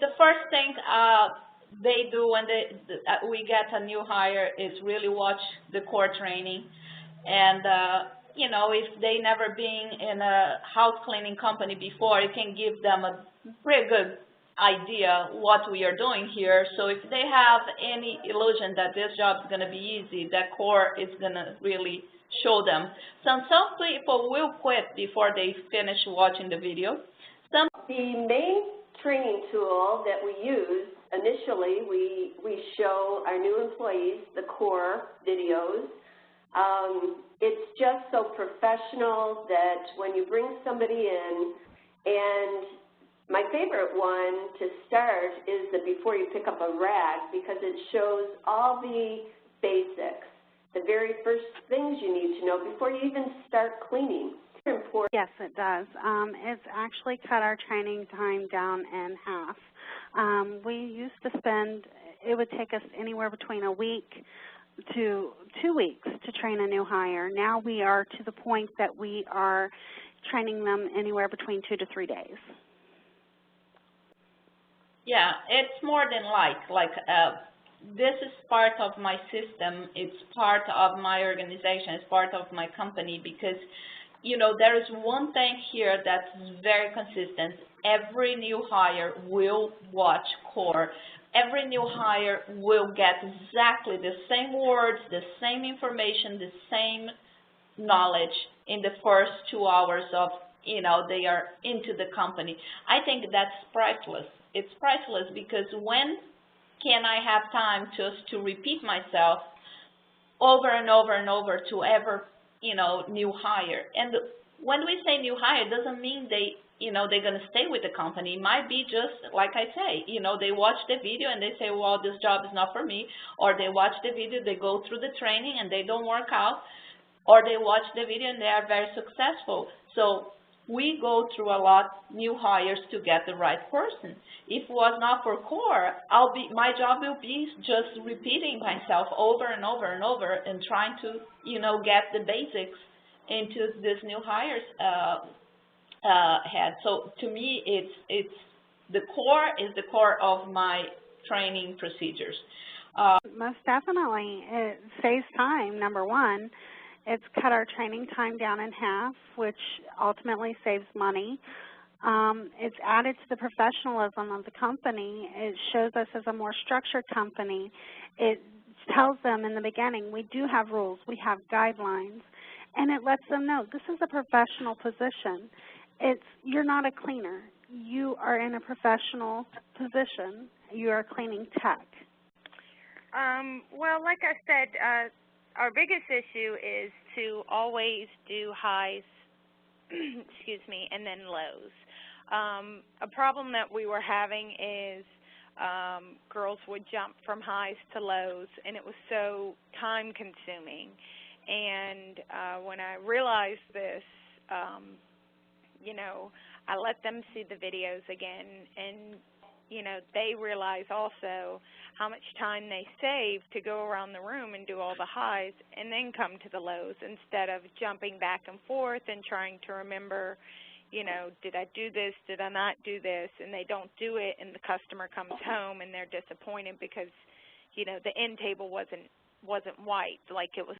the first thing they do when we get a new hire is really watch the core training. And, you know, if they never been in a house cleaning company before, it can give them a pretty good idea what we are doing here. So if they have any illusion that this job is going to be easy, that core is going to really show them. Some people will quit before they finish watching the video. The main training tool that we use, initially, we show our new employees the core videos. It's just so professional that when you bring somebody in, and my favorite one to start is the before you pick up a rag, because it shows all the basics, the very first things you need to know before you even start cleaning. Yes, it does. It's actually cut our training time down in half. We used to spend, it would take us anywhere between a week to 2 weeks to train a new hire. Now we are to the point that we are training them anywhere between 2 to 3 days. Yeah, it's more than this is part of my system. It's part of my organization. It's part of my company because, you know, there is one thing here that's very consistent. Every new hire will watch core. Every new hire will get exactly the same words, the same information, the same knowledge in the first 2 hours of, you know, they are into the company. I think that's priceless. It's priceless because when can I have time just to repeat myself over and over and over to ever, you know, new hire? And when we say new hire, it doesn't mean they, you know, they're going to stay with the company. It might be just, like I say, you know, they watch the video and they say, well, this job is not for me. Or they watch the video, they go through the training and they don't work out. Or they watch the video and they are very successful. So we go through a lot new hires to get the right person. If it was not for core, my job will be just repeating myself over and over and over and trying to, you know, get the basics into this new hires head. So to me, it's the core is the core of my training procedures. Most definitely, it saves time. Number one, it's cut our training time down in half, which ultimately saves money. It's added to the professionalism of the company. It shows us as a more structured company. It tells them in the beginning, we do have rules, we have guidelines, and it lets them know this is a professional position. You're not a cleaner. You are in a professional position. You are a cleaning tech. Well, like I said, our biggest issue is to always do highs, excuse me, and then lows. A problem that we were having is girls would jump from highs to lows, and it was so time-consuming. And when I realized this, you know, I let them see the videos again, and you know, they realize also how much time they save to go around the room and do all the highs and then come to the lows instead of jumping back and forth and trying to remember, you know, did I do this, did I not do this, and they don't do it and the customer comes home and they're disappointed because, you know, the end table wasn't white like it was